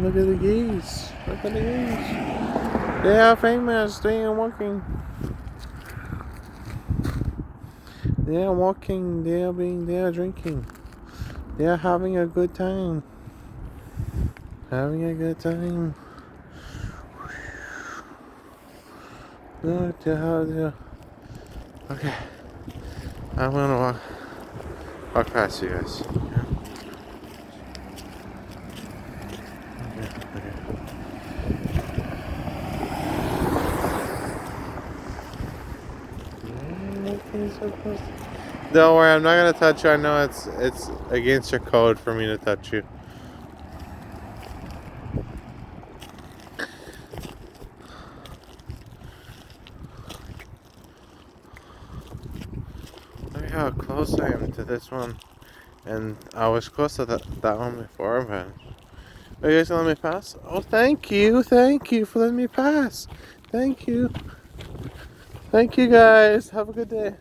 Look at the geese. Look at the geese. They are famous. They are walking. They are walking. They are drinking. They are having a good time. Having a good time. Look at how they're... Okay. I'm gonna walk past you guys. Don't worry, I'm not gonna touch you. I know it's against your code for me to touch you. Look how close I am to this one, and I was close to that one before. But are you guys gonna let me pass? Oh, thank you for letting me pass. Thank you guys. Have a good day.